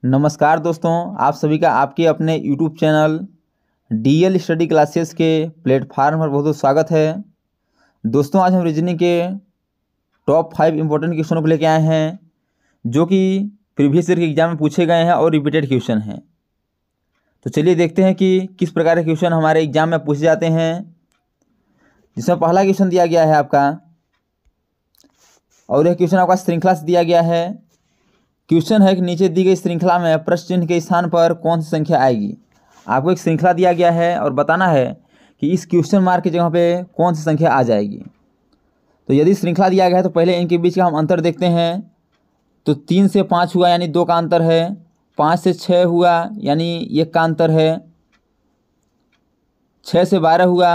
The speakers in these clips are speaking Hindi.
नमस्कार दोस्तों, आप सभी का आपके अपने YouTube channel DL study classes के प्लेटफार्म पर बहुत बहुत स्वागत है। दोस्तों, आज हम रीजनिंग के टॉप 5 इम्पोर्टेंट क्वेश्चनों को लेके आए हैं जो कि प्रीवियस ईयर के एग्जाम में पूछे गए हैं और रिपीटेड क्वेश्चन हैं। तो चलिए देखते हैं कि किस प्रकार के क्वेश्चन हमारे एग्जाम में पूछे जाते हैं। जिसमें पहला क्वेश्चन दिया गया है आपका, और यह क्वेश्चन आपका श्रृंखला से दिया गया है। क्वेश्चन है कि नीचे दी गई श्रृंखला में प्रश्न चिन्ह के स्थान पर कौन सी संख्या आएगी। आपको एक श्रृंखला दिया गया है और बताना है कि इस क्वेश्चन मार्क की जगह पे कौन सी संख्या आ जाएगी। तो यदि श्रृंखला दिया गया है तो पहले इनके बीच का हम अंतर देखते हैं। तो 3 से 5 हुआ यानी 2 का अंतर है। 5 से 6 हुआ यानी 1 का अंतर है। 6 से 12 हुआ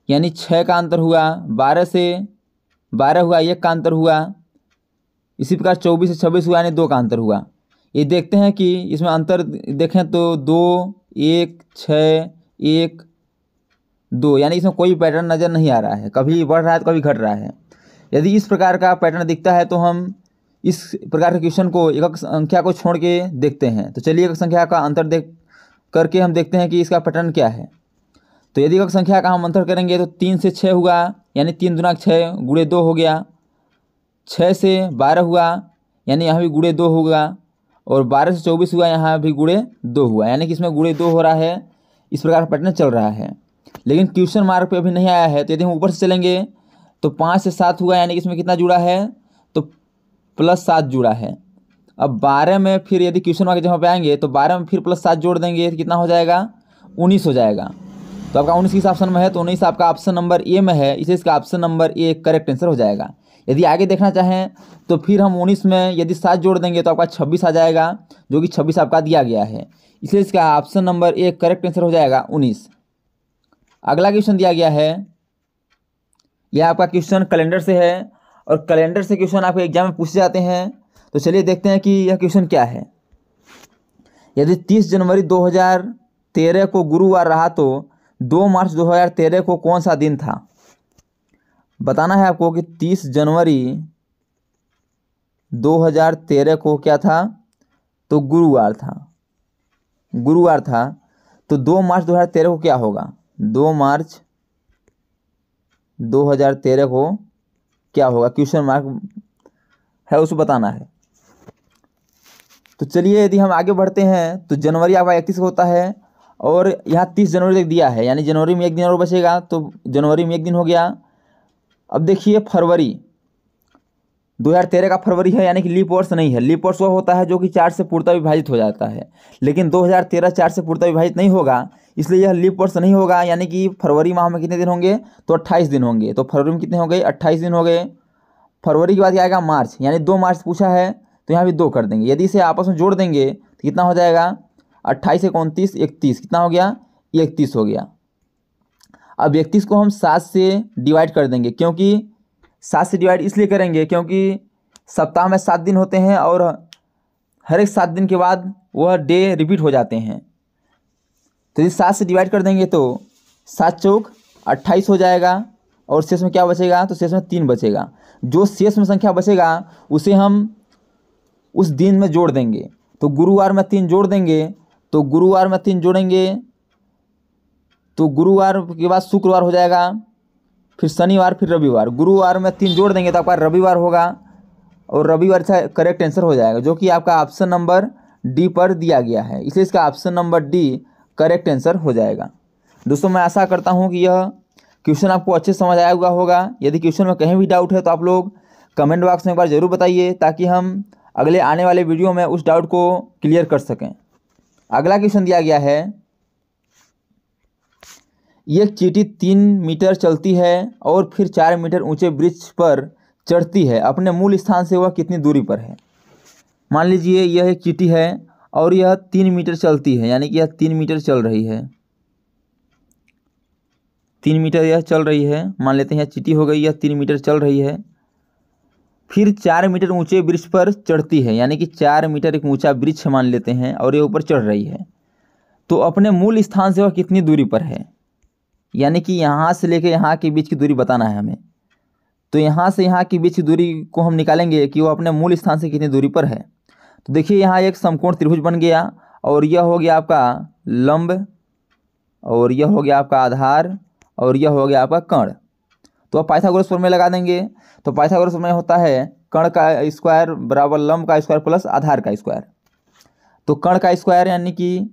यानी 6 का अंतर हुआ। 12 से 12 हुआ 1 का अंतर हुआ। इसी प्रकार 24 से 26 हुआ यानी 2 का अंतर हुआ। ये देखते हैं कि इसमें अंतर देखें तो 2, 1, 6, 1, 2 यानी इसमें कोई पैटर्न नज़र नहीं आ रहा है, कभी बढ़ रहा है तो कभी घट रहा है। यदि इस प्रकार का पैटर्न दिखता है तो हम इस प्रकार के क्वेश्चन को एक संख्या को छोड़ के देखते हैं। तो चलिए एक संख्या का अंतर देख करके हम देखते हैं कि इसका पैटर्न क्या है। तो यदि एक संख्या का हम अंतर करेंगे तो 3 से 6 हुआ यानी 3 दूना 6 गुणे 2 हो गया। 6 से 12 हुआ यानी यहाँ भी गुणे 2 होगा। और 12 से 24 हुआ यहाँ भी गुणे 2 हुआ यानी कि इसमें गुणे 2 हो रहा है। इस प्रकार का पैटर्न चल रहा है, लेकिन क्वेश्चन मार्क पे अभी नहीं आया है। तो यदि हम ऊपर से चलेंगे तो 5 से 7 हुआ यानी कि इसमें कितना जुड़ा है तो +7 जुड़ा है। अब 12 में फिर यदि क्वेश्चन मार्क जहाँ पे आएंगे तो 12 में फिर +7 जोड़ देंगे तो कितना हो जाएगा 19 हो जाएगा। तो आपका 19 किस ऑप्शन में है तो 19 आपका ऑप्शन नंबर ए में है, इसलिए इसका option number A correct answer हो जाएगा। यदि आगे देखना चाहें तो फिर हम 19 में यदि 7 जोड़ देंगे तो आपका 26 आ जाएगा, जो कि 26 आपका दिया गया है, इसलिए इसका option number A correct answer हो जाएगा 19। अगला क्वेश्चन दिया गया है, यह आपका क्वेश्चन कैलेंडर से है और कैलेंडर से क्वेश्चन आपके एग्जाम में पूछे जाते हैं। तो चलिए देखते हैं कि यह क्वेश्चन क्या है। यदि 30 जनवरी 2013 को गुरुवार रहा तो 2 मार्च 2013 को कौन सा दिन था। बताना है आपको कि 30 जनवरी 2013 को क्या था तो गुरुवार था। तो 2 मार्च 2013 को क्या होगा। 2 मार्च 2013 को क्या होगा, क्वेश्चन मार्क है, उसको बताना है। तो चलिए यदि हम आगे बढ़ते हैं तो जनवरी आपका 31 होता है और यहाँ 30 जनवरी तक दिया है यानी जनवरी में 1 दिन और बचेगा, तो जनवरी में 1 दिन हो गया। अब देखिए फरवरी 2013 का फरवरी है यानी कि लीप वर्ष नहीं है। लीप वर्ष वो होता है जो कि 4 से पूर्णतः विभाजित हो जाता है, लेकिन 2013 4 से पूर्णतः विभाजित नहीं होगा, इसलिए यह लीप वर्ष नहीं होगा। यानी कि फरवरी माह में कितने दिन होंगे तो 28 दिन होंगे। तो फरवरी में कितने हो गए 28 दिन हो गए। फरवरी के बाद क्या आएगा मार्च, यानी 2 मार्च पूछा है तो यहाँ भी 2 कर देंगे। यदि इसे आपस में जोड़ देंगे तो कितना हो जाएगा 28 से 29 31, कितना हो गया 31 हो गया। अब 31 को हम 7 से डिवाइड कर देंगे, क्योंकि 7 से डिवाइड इसलिए करेंगे क्योंकि सप्ताह में 7 दिन होते हैं और हर एक 7 दिन के बाद वह डे रिपीट हो जाते हैं। तो यदि 7 से डिवाइड कर देंगे तो 7 चौक 28 हो जाएगा और शेष में क्या बचेगा तो शेष में 3 बचेगा। जो शेष में संख्या बचेगा उसे हम उस दिन में जोड़ देंगे। तो गुरुवार में 3 जोड़ देंगे, तो गुरुवार में 3 जोड़ेंगे तो गुरुवार के बाद शुक्रवार हो जाएगा, फिर शनिवार, फिर रविवार। गुरुवार में 3 जोड़ देंगे तो आपका रविवार होगा और रविवार से करेक्ट आंसर हो जाएगा, जो कि आपका ऑप्शन नंबर डी पर दिया गया है, इसलिए इसका option number D correct answer हो जाएगा। दोस्तों, मैं आशा करता हूं कि यह क्वेश्चन आपको अच्छे से समझ आया हुआ होगा। यदि क्वेश्चन में कहीं भी डाउट है तो आप लोग कमेंट बॉक्स में एक बार ज़रूर बताइए, ताकि हम अगले आने वाले वीडियो में उस डाउट को क्लियर कर सकें। अगला क्वेश्चन दिया गया है, ये चींटी 3 मीटर चलती है और फिर 4 मीटर ऊंचे वृक्ष पर चढ़ती है, अपने मूल स्थान से वह कितनी दूरी पर है। मान लीजिए यह एक चींटी है और यह 3 मीटर चलती है, यानी कि यह 3 मीटर चल रही है। 3 मीटर यह चल रही है, मान लेते हैं यह चींटी हो गई, यह 3 मीटर चल रही है। फिर 4 मीटर ऊंचे वृक्ष पर चढ़ती है, यानी कि 4 मीटर एक ऊंचा वृक्ष मान लेते हैं और ये ऊपर चढ़ रही है। तो अपने मूल स्थान से वह कितनी दूरी पर है, यानी कि यहाँ से लेकर यहाँ के बीच की दूरी बताना है हमें। तो यहाँ से यहाँ के बीच की दूरी को हम निकालेंगे कि वो अपने मूल स्थान से कितनी दूरी पर है। तो देखिए यहाँ एक समकोण त्रिभुज बन गया और यह हो गया आपका लंब और यह हो गया आपका आधार और यह हो गया आपका कर्ण। तो अब पाइथागोरस प्रमेय लगा देंगे। तो पाइथागोरस प्रमेय होता है कर्ण का स्क्वायर बराबर लंब का स्क्वायर प्लस आधार का स्क्वायर। तो कर्ण का स्क्वायर यानी कि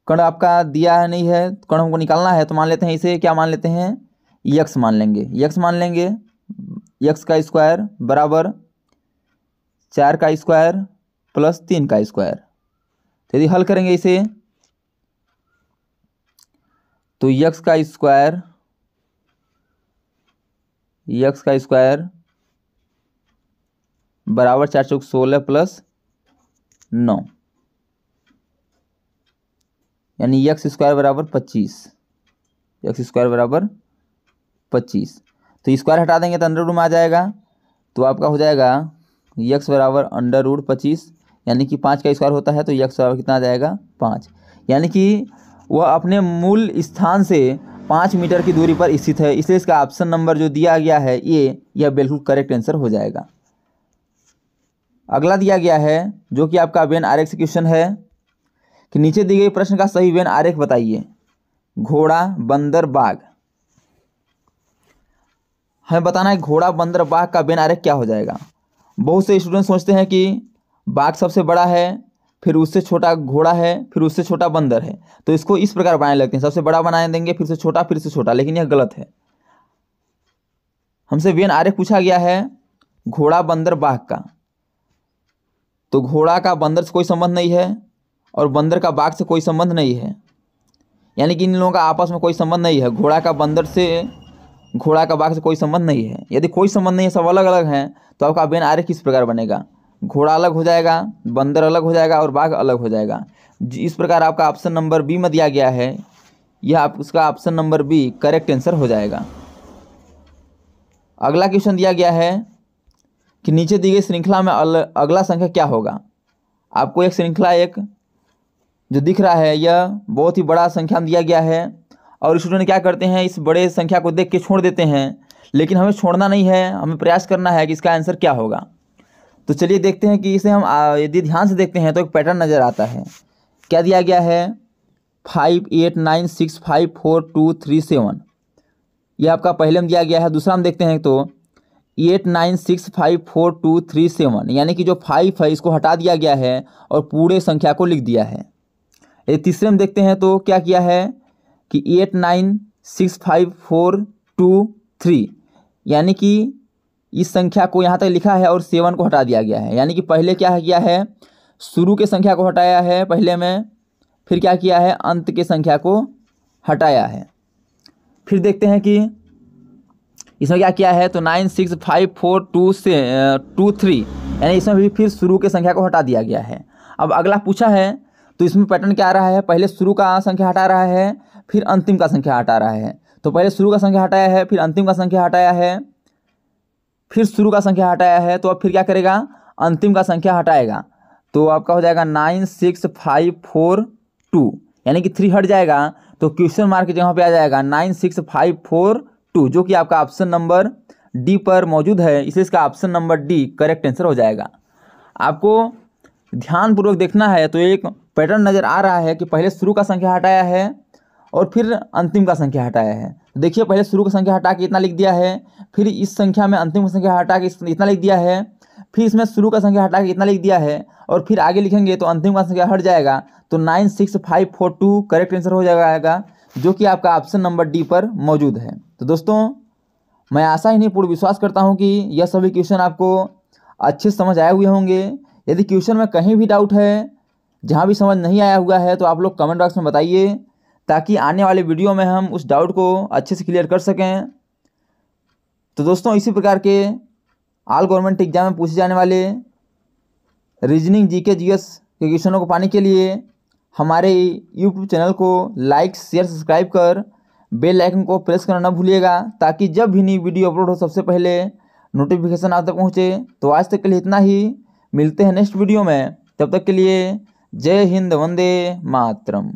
कर्ण आपका दिया है नहीं है, कर्ण हमको निकालना है, तो मान लेते हैं इसे क्या मान लेते हैं, यक्स मान लेंगे। यक्स मान लेंगे, यक्स का स्क्वायर बराबर 4 का स्क्वायर प्लस 3 का स्क्वायर। तो यदि हल करेंगे इसे तो यक्स का स्क्वायर बराबर 4 चौक 16 प्लस 9 यानी यक्स स्क्वायर बराबर 25। यक्स स्क्वायर बराबर 25। तो स्क्वायर हटा देंगे तो अंडर रूट में आ जाएगा। तो आपका हो जाएगा यक्स बराबर अंडर रूट 25 यानी कि 5 का स्क्वायर होता है तो यक्स बराबर कितना आ जाएगा 5। यानी कि वह अपने मूल स्थान से 5 मीटर की दूरी पर स्थित है, इसलिए इसका ऑप्शन नंबर जो दिया गया है यह बिल्कुल करेक्ट आंसर हो जाएगा। अगला दिया गया है जो कि आपका वेन आरेख से क्वेश्चन है कि नीचे दिए गए प्रश्न का सही वेन आरेख बताइए। घोड़ा बंदर बाघ, हमें बताना है घोड़ा बंदर बाघ का वेन आरेख क्या हो जाएगा। बहुत से स्टूडेंट सोचते हैं कि बाघ सबसे बड़ा है, फिर उससे छोटा घोड़ा है, फिर उससे छोटा बंदर है, तो इसको इस प्रकार बनाने लगते हैं, सबसे बड़ा बनाए देंगे फिर से छोटा फिर से छोटा, लेकिन यह गलत है। हमसे वेन आरेख पूछा गया है घोड़ा बंदर बाघ का, तो घोड़ा का बंदर से कोई संबंध नहीं है और बंदर का बाघ से कोई संबंध नहीं है, यानी कि इन लोगों का आपस में कोई संबंध नहीं है। घोड़ा का बंदर से, घोड़ा का बाघ से कोई संबंध नहीं है। यदि कोई संबंध नहीं है, सब अलग अलग हैं, तो आपका वेन आरेख किस प्रकार बनेगा, घोड़ा अलग हो जाएगा, बंदर अलग हो जाएगा और बाघ अलग हो जाएगा। इस प्रकार आपका ऑप्शन नंबर बी में दिया गया है, यह आप उसका option number B correct answer हो जाएगा। अगला क्वेश्चन दिया गया है कि नीचे दी गई श्रृंखला में अगला संख्या क्या होगा। आपको एक श्रृंखला एक जो दिख रहा है यह बहुत ही बड़ा संख्या दिया गया है और स्टूडेंट क्या करते हैं, इस बड़े संख्या को देख के छोड़ देते हैं, लेकिन हमें छोड़ना नहीं है, हमें प्रयास करना है कि इसका आंसर क्या होगा। तो चलिए देखते हैं कि इसे हम यदि ध्यान से देखते हैं तो एक पैटर्न नज़र आता है। क्या दिया गया है 5 8 9 6 5 4 2 3 7, यह आपका पहले में दिया गया है। दूसरा हम देखते हैं तो 8 9 6 5 4 2 3 7, यानी कि जो 5 है इसको हटा दिया गया है और पूरे संख्या को लिख दिया है। ये तीसरे में देखते हैं तो क्या किया है कि 8 9 6 5 4 2 3, यानी कि इस संख्या को यहाँ तक लिखा है और 7 को हटा दिया गया है। यानी कि पहले क्या किया है, शुरू के संख्या को हटाया है पहले में, फिर क्या किया है अंत के संख्या को हटाया है। फिर देखते हैं कि इसमें क्या किया है, तो 9 6 5 4 2 3, यानी इसमें भी फिर शुरू के संख्या को हटा दिया गया है। अब अगला पूछा है तो इसमें पैटर्न क्या आ रहा है, पहले शुरू का संख्या हटा रहा है फिर अंतिम का संख्या हटा रहा है। तो पहले शुरू का संख्या हटाया है, फिर अंतिम का संख्या हटाया है, फिर शुरू का संख्या हटाया है, तो अब फिर क्या करेगा, अंतिम का संख्या हटाएगा। तो आपका हो जाएगा 9 6 5 4 2, यानी कि 3 हट जाएगा तो क्वेश्चन मार्क की जगह पे आ जाएगा 9 6 5 4 2, जो कि आपका ऑप्शन नंबर डी पर मौजूद है, इसलिए इसका option number D correct answer हो जाएगा। आपको ध्यानपूर्वक देखना है तो एक पैटर्न नज़र आ रहा है कि पहले शुरू का संख्या हटाया है और फिर अंतिम का संख्या हटाया है। देखिए पहले शुरू का संख्या हटा के इतना लिख दिया है, फिर इस संख्या में अंतिम का संख्या हटा के इतना लिख दिया है, फिर इसमें शुरू का संख्या हटा के इतना लिख दिया है और फिर आगे लिखेंगे तो अंतिम का संख्या हट जाएगा। तो 9 6 5 4 2 करेक्ट आंसर हो जाएगा, जो कि आपका ऑप्शन नंबर डी पर मौजूद है। तो दोस्तों मैं आशा ही नहीं पूर्ण विश्वास करता हूँ कि यह सभी क्वेश्चन आपको अच्छे समझ आए हुए होंगे। यदि क्वेश्चन में कहीं भी डाउट है, जहाँ भी समझ नहीं आया हुआ है, तो आप लोग कमेंट बॉक्स में बताइए, ताकि आने वाले वीडियो में हम उस डाउट को अच्छे से क्लियर कर सकें। तो दोस्तों इसी प्रकार के ऑल गवर्नमेंट एग्जाम में पूछे जाने वाले रीजनिंग जीके जीएस के क्वेश्चनों को पाने के लिए हमारे यूट्यूब चैनल को लाइक शेयर सब्सक्राइब कर बेल आइकन को प्रेस करना न भूलिएगा, ताकि जब भी नई वीडियो अपलोड हो सबसे पहले नोटिफिकेशन आप तक पहुँचे। तो आज तक के लिए इतना ही, मिलते हैं नेक्स्ट वीडियो में, तब तक के लिए जय हिंद, वंदे मातरम।